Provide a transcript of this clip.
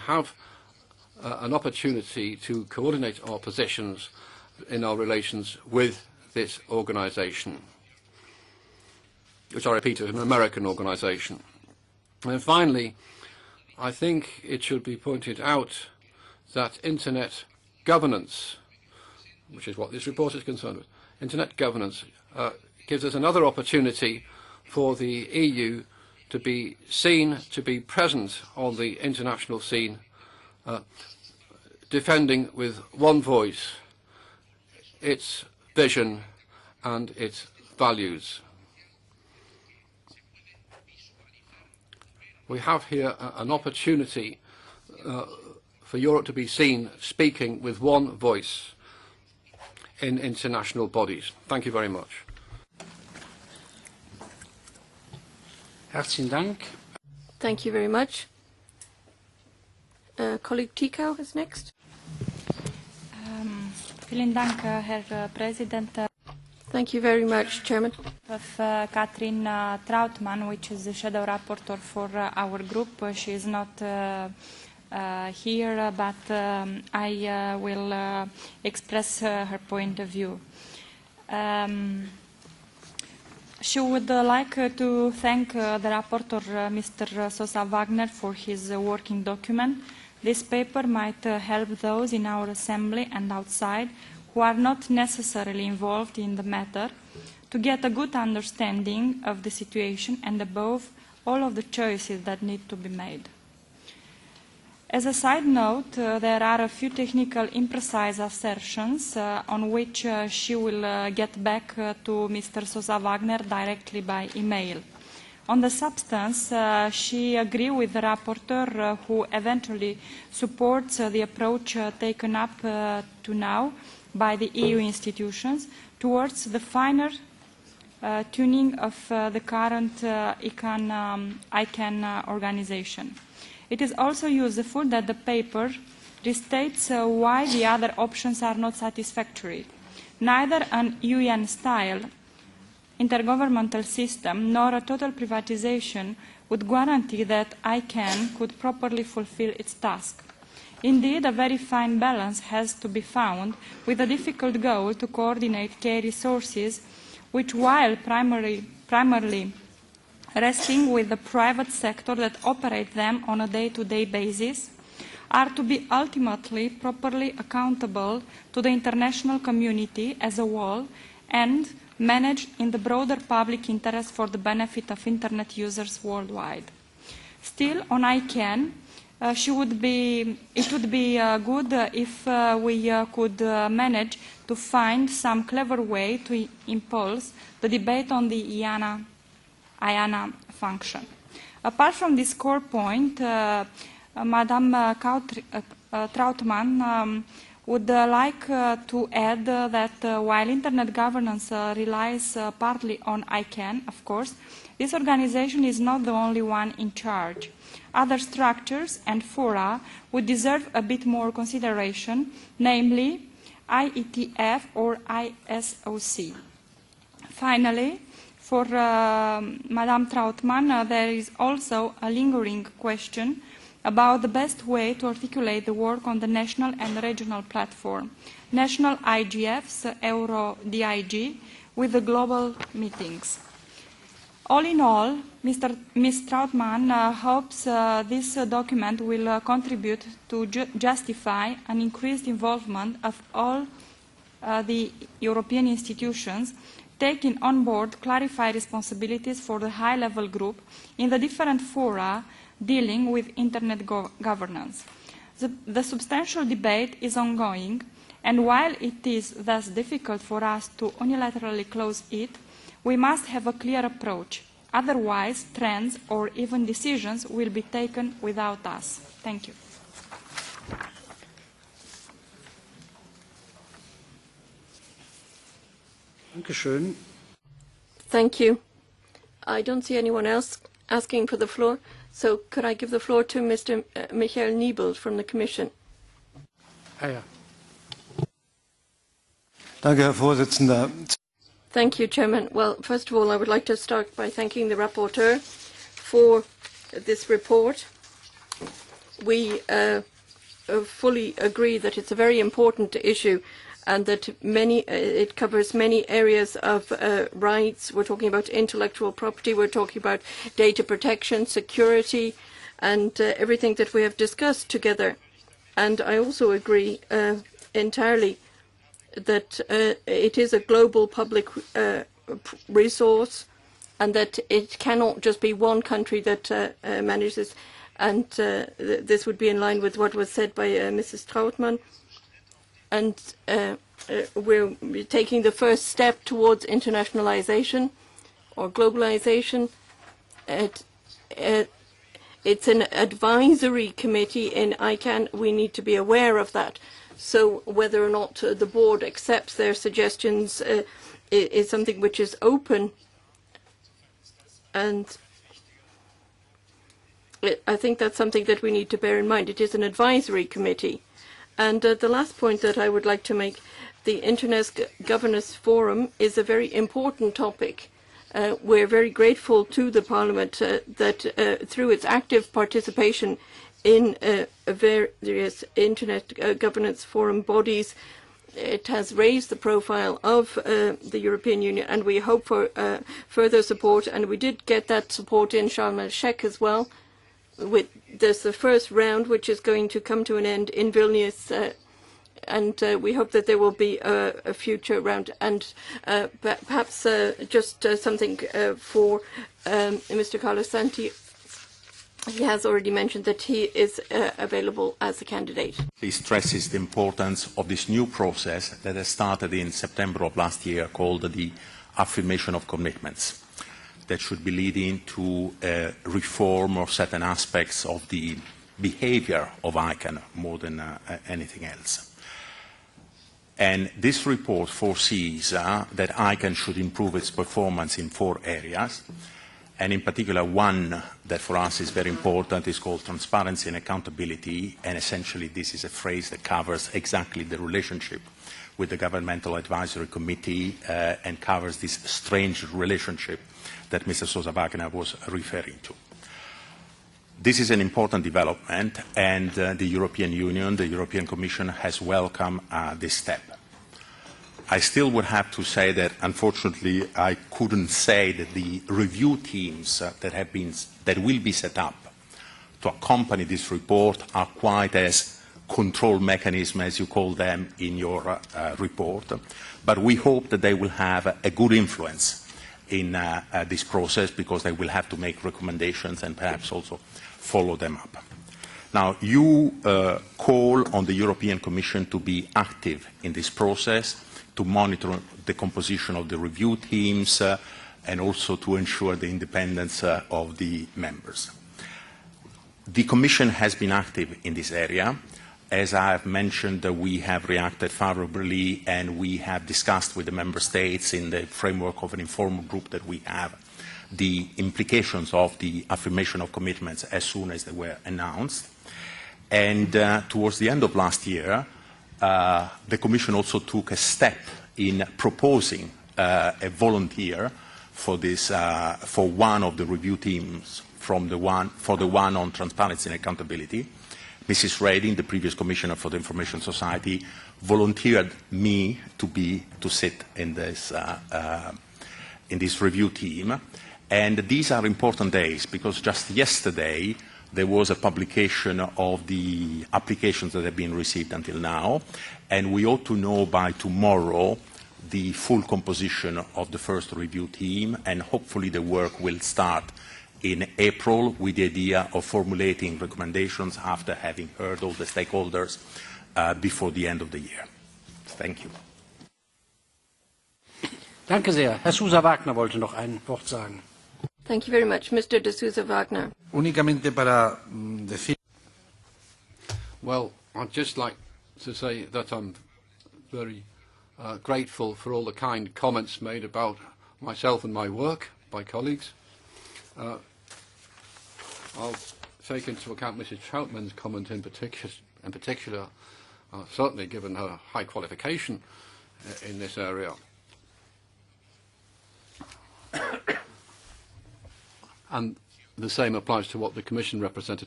have an opportunity to coordinate our positions in our relations with this organisation, which I repeat is an American organisation. And finally, I think it should be pointed out that Internet governance, which is what this report is concerned with, Internet governance gives us another opportunity for the EU to be seen, to be present on the international scene, defending with one voice its vision and its values. We have here an opportunity for Europe to be seen speaking with one voice in international bodies. Thank you very much. Herzlichen Dank. Thank you very much. Colleague Tikau is next. Vielen Dank, Herr President. Thank you very much, Chairman. Of Katrin Trautmann, which is the shadow rapporteur for our group. She is not here, but I will express her point of view. She would like to thank the rapporteur, Mr. Sosa Wagner, for his working document. This paper might help those in our assembly and outside who are not necessarily involved in the matter to get a good understanding of the situation and above all of the choices that need to be made. As a side note, there are a few technical imprecise assertions on which she will get back to Mr. Sosa Wagner directly by email. On the substance, she agrees with the rapporteur who eventually supports the approach taken up to now by the EU institutions towards the finer tuning of the current ICANN organization. It is also useful that the paper restates why the other options are not satisfactory. Neither an UN-style intergovernmental system nor a total privatization would guarantee that ICANN could properly fulfill its task. Indeed, a very fine balance has to be found with a difficult goal to coordinate key resources which, while primarily resting with the private sector that operate them on a day-to-day basis, are to be ultimately properly accountable to the international community as a whole and managed in the broader public interest for the benefit of Internet users worldwide. Still, on ICANN, it would be good if we could manage to find some clever way to impulse the debate on the IANA function. Apart from this core point, Madame Trautmann would like to add that while Internet governance relies partly on ICANN, of course, this organization is not the only one in charge. Other structures and fora would deserve a bit more consideration, namely IETF or ISOC. Finally, for Madame Trautmann, there is also a lingering question about the best way to articulate the work on the national and regional platform, national IGFs, Euro-DIG, with the global meetings. All in all, Ms. Trautmann hopes this document will contribute to justify an increased involvement of all the European institutions, taking on board clarified responsibilities for the high-level group in the different fora dealing with Internet governance. The substantial debate is ongoing, and while it is thus difficult for us to unilaterally close it, we must have a clear approach. Otherwise, trends or even decisions will be taken without us. Thank you. Dankeschön. Thank you. I don't see anyone else asking for the floor, so could I give the floor to Mr. Michael Niebel from the Commission? Ja. Danke, Herr Vorsitzender. Thank you, Chairman. Well, first of all, I would like to start by thanking the rapporteur for this report. we fully agree that it's a very important issue and that it covers many areas of rights. We're talking about intellectual property, we're talking about data protection, security, and everything that we have discussed together. And I also agree entirely that it is a global public resource and that it cannot just be one country that manages. And this would be in line with what was said by Mrs. Trautmann. And we're taking the first step towards internationalization or globalization. It's an advisory committee in ICANN. We need to be aware of that. So whether or not the board accepts their suggestions is something which is open. And I think that's something that we need to bear in mind. It is an advisory committee. And the last point that I would like to make, the Internet Governance Forum is a very important topic. We're very grateful to the Parliament that through its active participation in various Internet Governance Forum bodies, it has raised the profile of the European Union, and we hope for further support. And we did get that support in Sharm el-Sheikh as well. There's the first round, which is going to come to an end in Vilnius, and we hope that there will be a future round. And perhaps just something for Mr. Carlos Santi. He has already mentioned that he is available as a candidate. He stresses the importance of this new process that has started in September of last year called the affirmation of commitments, that should be leading to a reform of certain aspects of the behavior of ICANN more than anything else. And this report foresees that ICANN should improve its performance in 4 areas, and in particular one that for us is very important is called transparency and accountability, and essentially this is a phrase that covers exactly the relationship with the Governmental Advisory Committee and covers this strange relationship that Mr. Sosa Wagner was referring to. This is an important development, and the European Union, the European Commission has welcomed this step. I still would have to say that, unfortunately, I couldn't say that the review teams that will be set up to accompany this report are quite as control mechanism, as you call them in your report. But we hope that they will have a good influence in this process, because they will have to make recommendations and perhaps also follow them up. Now, you call on the European Commission to be active in this process, to monitor the composition of the review teams, and also to ensure the independence of the members. The Commission has been active in this area. As I have mentioned, we have reacted favorably, and we have discussed with the Member States in the framework of an informal group that we have the implications of the affirmation of commitments as soon as they were announced. And towards the end of last year, the Commission also took a step in proposing a volunteer for this, for one of the review teams for the one on transparency and accountability. Mrs. Reding, the previous Commissioner for the Information Society, volunteered me to sit in this review team. And these are important days, because just yesterday there was a publication of the applications that have been received until now, and we ought to know by tomorrow the full composition of the first review team, and hopefully the work will start in April with the idea of formulating recommendations after having heard all the stakeholders before the end of the year. Thank you. Danke sehr. Herr Sousa Wagner wollte noch ein Wort sagen. Thank you very much. Mr. de Sousa Wagner. Únicamente para decir. Well, I'd just like to say that I'm very grateful for all the kind comments made about myself and my work by colleagues. I'll take into account Mrs. Trautmann's comment in particular, certainly given her high qualification in this area. And the same applies to what the Commission representative